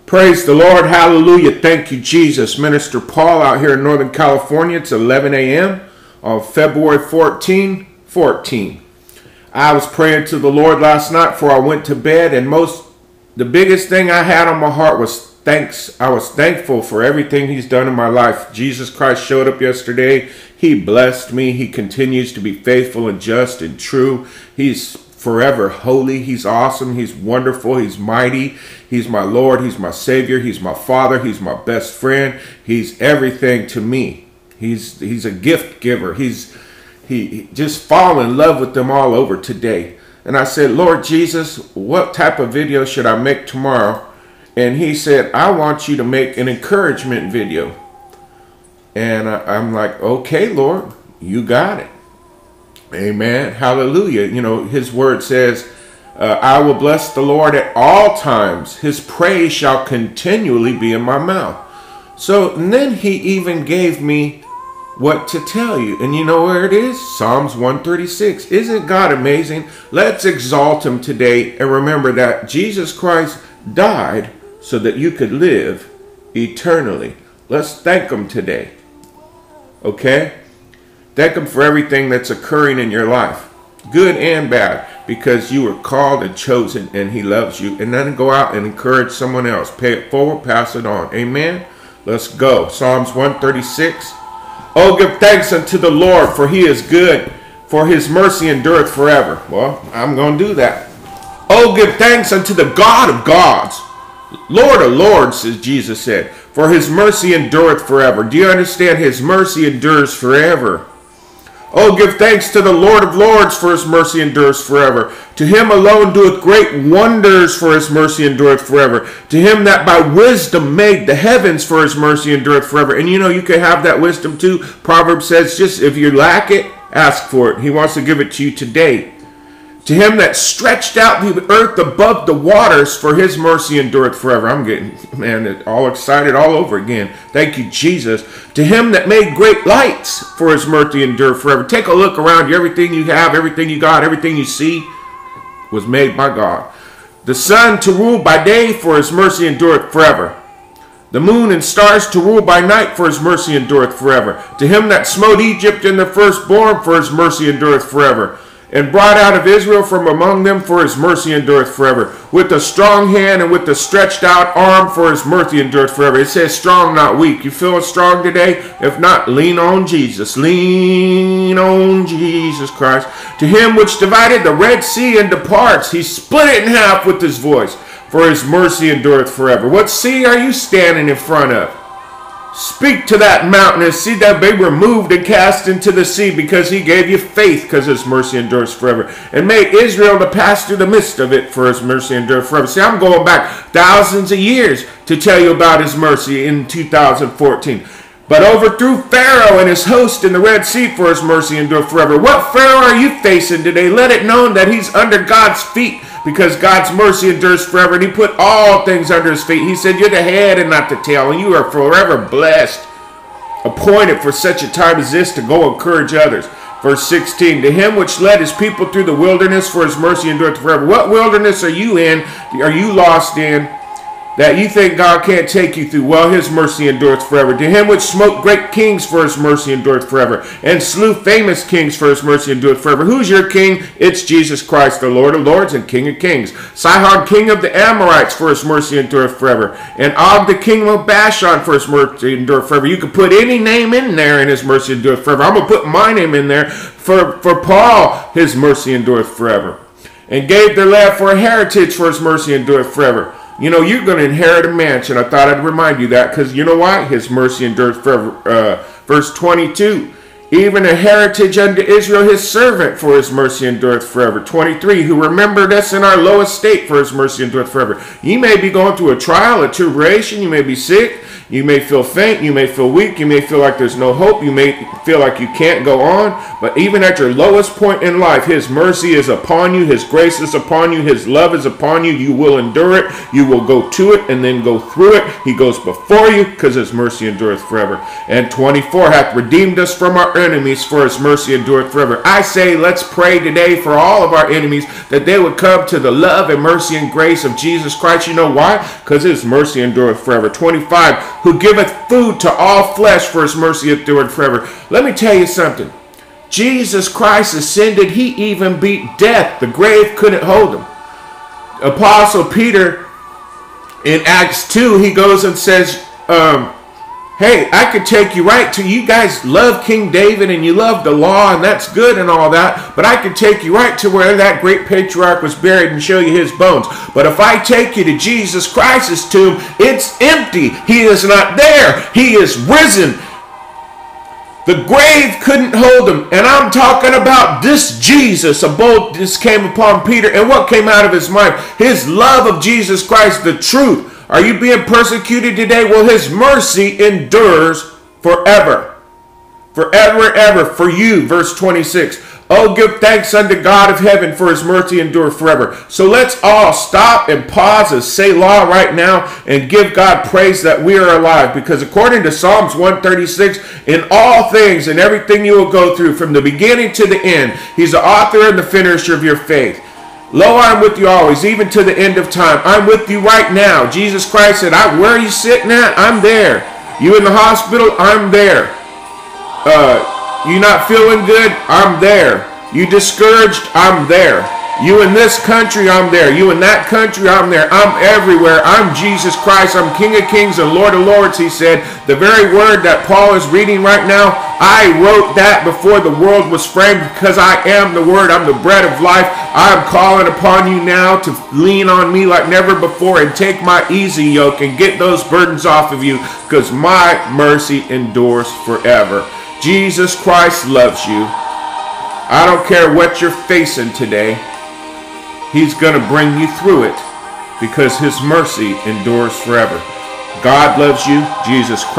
Praise the Lord. Hallelujah. Thank you, Jesus. Minister Paul out here in Northern California. It's 11 a.m. on February 14. I was praying to the Lord last night before I went to bed, and the biggest thing I had on my heart was thanks. I was thankful for everything He's done in my life. Jesus Christ showed up yesterday. He blessed me. He continues to be faithful and just and true. He's forever holy. He's awesome. He's wonderful. He's mighty. He's my Lord. He's my Savior. He's my Father. He's my best friend. He's everything to me. He's a gift giver. He just fall in love with them all over today. And I said, Lord Jesus, what type of video should I make tomorrow? And He said, I want you to make an encouragement video. And I'm like, okay, Lord, you got it. Amen. Hallelujah. You know, His word says, I will bless the Lord at all times. His praise shall continually be in my mouth. So and then He even gave me what to tell you. And you know where it is? Psalms 136. Isn't God amazing? Let's exalt Him today and remember that Jesus Christ died so that you could live eternally. Let's thank Him today. Okay? Thank Him for everything that's occurring in your life, good and bad, because you were called and chosen and He loves you. And then go out and encourage someone else. Pay it forward, pass it on. Amen? Let's go. Psalms 136. Oh, give thanks unto the Lord, for He is good, for His mercy endureth forever. Well, I'm going to do that. Oh, give thanks unto the God of gods, Lord of lords, as Jesus said, for His mercy endureth forever. Do you understand? His mercy endures forever. Oh, give thanks to the Lord of lords, for His mercy endures forever. To Him alone doeth great wonders, for His mercy endureth forever. To Him that by wisdom made the heavens, for His mercy endureth forever. And you know, you can have that wisdom too. Proverbs says, just if you lack it, ask for it. He wants to give it to you today. To Him that stretched out the earth above the waters, for His mercy endureth forever. I'm getting, man, all excited all over again. Thank you, Jesus. To Him that made great lights, for His mercy endureth forever. Take a look around you. Everything you have, everything you got, everything you see was made by God. The sun to rule by day, for His mercy endureth forever. The moon and stars to rule by night, for His mercy endureth forever. To Him that smote Egypt in the firstborn, for His mercy endureth forever. And brought out of Israel from among them, for His mercy endureth forever. With a strong hand and with the stretched out arm, for His mercy endureth forever. It says strong, not weak. You feeling strong today? If not, lean on Jesus. Lean on Jesus Christ. To Him which divided the Red Sea into parts, He split it in half with His voice, for His mercy endureth forever. What sea are you standing in front of? Speak to that mountain and see that be removed and cast into the sea, because He gave you faith, because His mercy endures forever. And made Israel to pass through the midst of it, for His mercy endures forever. See, I'm going back thousands of years to tell you about His mercy in 2014. But overthrew Pharaoh and his host in the Red Sea, for His mercy endureth forever. What Pharaoh are you facing today? Let it known that he's under God's feet, because God's mercy endures forever, and He put all things under His feet. He said, you're the head and not the tail, and you are forever blessed, appointed for such a time as this to go encourage others. Verse 16, to Him which led His people through the wilderness, for His mercy endureth forever. What wilderness are you in? Are you lost in? That you think God can't take you through? Well, His mercy endureth forever. To Him which smote great kings, for His mercy endureth forever. And slew famous kings, for His mercy endureth forever. Who's your king? It's Jesus Christ, the Lord of lords and King of kings. Sihon, king of the Amorites, for His mercy endureth forever. And Og, the king of Bashan, for His mercy endureth forever. You can put any name in there, and His mercy endureth forever. I'm going to put my name in there. For Paul, His mercy endureth forever. And gave their land for a heritage, for His mercy endureth forever. You know, you're going to inherit a mansion. I thought I'd remind you that, because you know why? His mercy endures forever. Verse 22, even a heritage unto Israel His servant, for His mercy endureth forever. 23, who remembered us in our low estate, for His mercy endureth forever. You may be going through a trial, a tribulation. You may be sick. You may feel faint. You may feel weak. You may feel like there's no hope. You may feel like you can't go on. But even at your lowest point in life, His mercy is upon you. His grace is upon you. His love is upon you. You will endure it. You will go to it and then go through it. He goes before you, because His mercy endureth forever. And 24, hath redeemed us from our our enemies, for his mercy endureth forever. I say, let's pray today for all of our enemies, that they would come to the love and mercy and grace of Jesus Christ. You know why? Because his mercy endureth forever. 25, who giveth food to all flesh, for his mercy endureth forever. Let me tell you something. Jesus Christ ascended. He even beat death. The grave couldn't hold him. Apostle Peter, in Acts 2, he goes and says, hey, I could take you right to, you guys love King David and you love the law and that's good and all that, but I could take you right to where that great patriarch was buried and show you his bones. But if I take you to Jesus Christ's tomb, it's empty. He is not there. He is risen. The grave couldn't hold him. And I'm talking about this Jesus. A boldness came upon Peter. And what came out of his mind? His love of Jesus Christ, the truth. Are you being persecuted today? Well, his mercy endures forever. Forever and ever for you. Verse 26. Oh, give thanks unto God of heaven, for his mercy endure forever. So let's all stop and pause and say law right now and give God praise that we are alive. Because according to Psalms 136, in all things and everything you will go through from the beginning to the end, he's the author and the finisher of your faith. Lo, I'm with you always, even to the end of time. I'm with you right now. Jesus Christ said, where are you sitting at? I'm there. You in the hospital? I'm there. You not feeling good? I'm there. You discouraged? I'm there. You in this country? I'm there. You in that country? I'm there. I'm everywhere. I'm Jesus Christ. I'm King of Kings and Lord of Lords, he said. The very word that Paul is reading right now, I wrote that before the world was framed, because I am the word. I'm the bread of life. I'm calling upon you now to lean on me like never before and take my easy yoke and get those burdens off of you, because my mercy endures forever. Jesus Christ loves you. I don't care what you're facing today. He's going to bring you through it because his mercy endures forever. God loves you. Jesus Christ.